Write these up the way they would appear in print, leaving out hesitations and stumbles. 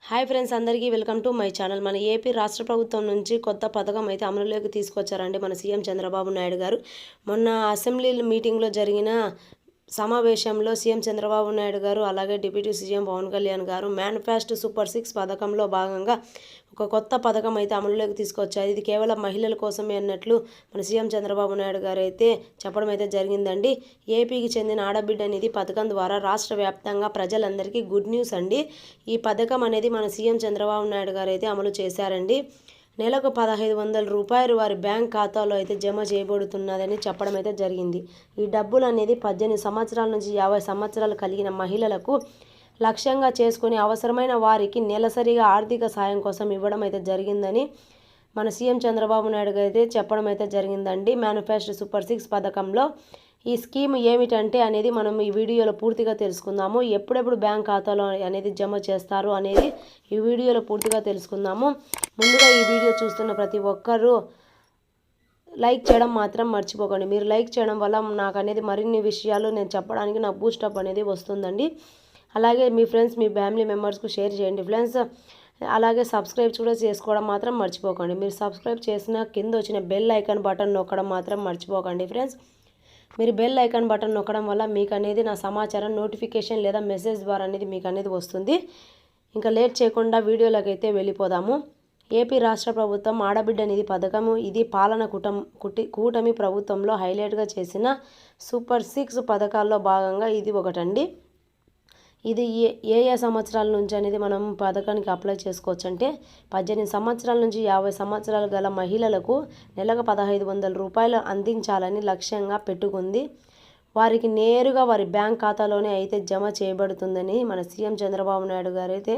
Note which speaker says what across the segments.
Speaker 1: Hi friends, అందరికీ welcome to my channel. మన AP రాష్ట్ర ప్రభుత్వం నుంచి కొత్త పథకం అయితే అమలులోకి తీసుకొచ్చారండి మన సీఎం చంద్రబాబు నాయుడు గారు. మొన్న అసెంబ్లీ మీటింగ్లో జరిగిన సమావేశంలో సీఎం చంద్రబాబు నాయుడు గారు అలాగే డిప్యూటీ సీఎం పవన్ కళ్యాణ్ గారు మేనిఫెస్టో సూపర్ 6 పథకంలో భాగంగా ఒక కొత్త పథకం అయితే అమలులోకి తీసుకొచ్చారు. ఇది కేవలం మహిళల కోసమే అన్నట్లు మన సీఎం చంద్రబాబు నాయుడు గారు అయితే చెప్పడం అయితే జరిగిందండి. ఏపీకి చెందిన ఆడబిడ్డ నిధి పథకం ద్వారా రాష్ట్ర వ్యాప్తంగా ప్రజలందరికీ గుడ్ న్యూస్ అండి. ఈ పథకం అనేది మన సీఎం చంద్రబాబు నాయుడు గారు అయితే అమలు చేశారండి. నెలకు 1500 రూపాయలు వారి బ్యాంక్ ఖాతాలో అయితే జమ చేయబడుతున్నదని చెప్పడం అయితే జరిగింది. ఈ డబ్బులు అనేది 18 సంవత్సరాల నుంచి 50 సంవత్సరాలు కలిగిన మహిళలకు లక్ష్యంగా చేసుకుని అవసరమైన వారికి నెలసరిగా ఆర్థిక సాయం కోసం ఇవ్వడం అయితే జరిగిందని మన సీఎం చంద్రబాబు నాయుడు గారు అయితే చెప్పడం అయితే జరిగిందండి. మేనిఫెస్టో సూపర్ 6 పథకంలో ఈ స్కీమ్ ఏమిటంటే అనేది మనం ఈ వీడియోలో పూర్తిగా తెలుసుకుందాము. ఎప్పుడెప్పుడు బ్యాంక్ ఖాతాలో అనేది జమ చేస్తారు అనేది ఈ వీడియోలో పూర్తిగా తెలుసుకుందాము. ముందుగా ఈ వీడియో చూస్తున్న ప్రతి ఒక్కరూ లైక్ చేయడం మాత్రం మర్చిపోకండి. మీరు లైక్ చేయడం వల్ల నాకు అనేది మరిన్ని విషయాలు నేను చెప్పడానికి నాకు బూస్టప్ అనేది వస్తుందండి. అలాగే మీ ఫ్రెండ్స్, మీ ఫ్యామిలీ మెంబర్స్కు షేర్ చేయండి ఫ్రెండ్స్. అలాగే సబ్స్క్రైబ్ కూడా చేసుకోవడం మాత్రం మర్చిపోకండి. మీరు సబ్స్క్రైబ్ చేసిన కింద వచ్చిన బెల్ ఐకాన్ బటన్ నొక్కడం మాత్రం మర్చిపోకండి ఫ్రెండ్స్. మీరు బెల్ ఐకాన్ బటన్ నొక్కడం వల్ల మీకు అనేది నా సమాచారం నోటిఫికేషన్ లేదా మెసేజ్ ద్వారా అనేది మీకు అనేది వస్తుంది. ఇంకా లేట్ చేయకుండా వీడియోలోకి అయితే వెళ్ళిపోదాము. ఏపీ రాష్ట్ర ప్రభుత్వం ఆడబిడ్డ నిధి పథకము ఇది పాలన కూటమి ప్రభుత్వంలో హైలైట్గా చేసిన సూపర్ 6 పథకాల్లో భాగంగా ఇది ఒకటండి. ఇది ఏ సంవత్సరాల నుంచి అనేది మనం పథకానికి అప్లై చేసుకోవచ్చు అంటే 18 సంవత్సరాల నుంచి 50 సంవత్సరాలు గల మహిళలకు నెలకు 1500 రూపాయలు అందించాలని లక్ష్యంగా పెట్టుకుంది. వారికి నేరుగా వారి బ్యాంక్ ఖాతాలోనే అయితే జమ చేయబడుతుందని మన సీఎం చంద్రబాబు నాయుడు గారు అయితే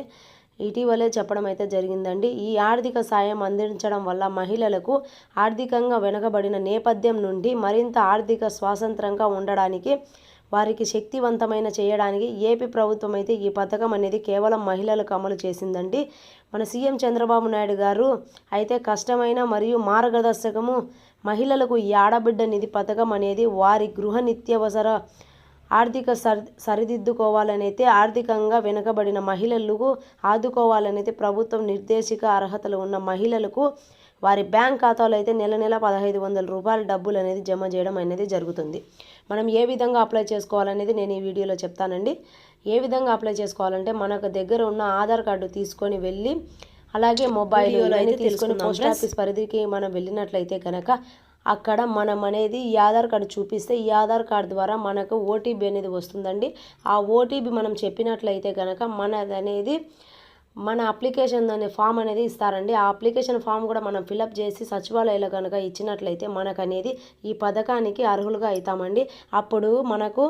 Speaker 1: ఇటీవలే చెప్పడం అయితే జరిగిందండి. ఈ ఆర్థిక సాయం అందించడం వల్ల మహిళలకు ఆర్థికంగా వెనుకబడిన నేపథ్యం నుండి మరింత ఆర్థిక స్వాతంత్రంగా ఉండడానికి వారికి శక్తివంతమైన చేయడానికి ఏపీ ప్రభుత్వం అయితే ఈ పథకం అనేది కేవలం మహిళలకు అమలు చేసిందండి. మన సీఎం చంద్రబాబు నాయుడు గారు అయితే కష్టమైన మరియు మార్గదర్శకము మహిళలకు ఈ ఆడబిడ్డ నిధి పథకం అనేది వారి గృహ నిత్యావసర ఆర్థిక సరిదిద్దుకోవాలనైతే ఆర్థికంగా వెనుకబడిన మహిళలకు ఆదుకోవాలనైతే ప్రభుత్వం నిర్దేశిక అర్హతలు ఉన్న మహిళలకు వారి బ్యాంక్ ఖాతాలో అయితే నెల 1500 రూపాయల డబ్బులు అనేది జమ చేయడం అనేది జరుగుతుంది. మనం ఏ విధంగా అప్లై చేసుకోవాలనేది నేను ఈ వీడియోలో చెప్తానండి. ఏ విధంగా అప్లై చేసుకోవాలంటే మనకు దగ్గర ఉన్న ఆధార్ కార్డు తీసుకొని వెళ్ళి అలాగే మొబైల్ అయితే తీసుకొని పోస్ట్ ఆఫీస్ పరిధికి మనం వెళ్ళినట్లయితే కనుక అక్కడ మనం అనేది ఈ ఆధార్ కార్డు చూపిస్తే ఈ ఆధార్ కార్డు ద్వారా మనకు ఓటీపీ అనేది వస్తుందండి. ఆ ఓటీపీ మనం చెప్పినట్లయితే కనుక మనది అనేది మన అప్లికేషన్ అనే ఫామ్ అనేది ఇస్తారండి. ఆ అప్లికేషన్ ఫామ్ కూడా మనం ఫిలప్ చేసి సచివాలయంలో కనుక ఇచ్చినట్లయితే మనకు అనేది ఈ పథకానికి అర్హులుగా అవుతామండి. అప్పుడు మనకు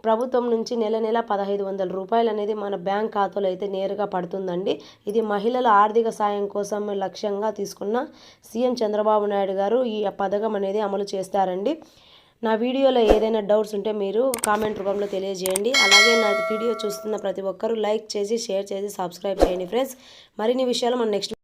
Speaker 1: ప్రభుత్వం నుంచి నెల 1500 రూపాయలు అనేది మన బ్యాంక్ ఖాతాలో అయితే నేరుగా పడుతుందండి. ఇది మహిళల ఆర్థిక సాయం కోసం లక్ష్యంగా తీసుకున్న సీఎం చంద్రబాబు నాయుడు గారు ఈ పథకం అనేది అమలు చేస్తారండి. నా వీడియోలో ఏదైనా డౌట్స్ ఉంటే మీరు కామెంట్ రూపంలో తెలియజేయండి. అలాగే నా వీడియో చూస్తున్న ప్రతి ఒక్కరూ లైక్ చేసి షేర్ చేసి సబ్స్క్రైబ్ చేయండి ఫ్రెండ్స్. మరిన్ని విషయాలు మనం నెక్స్ట్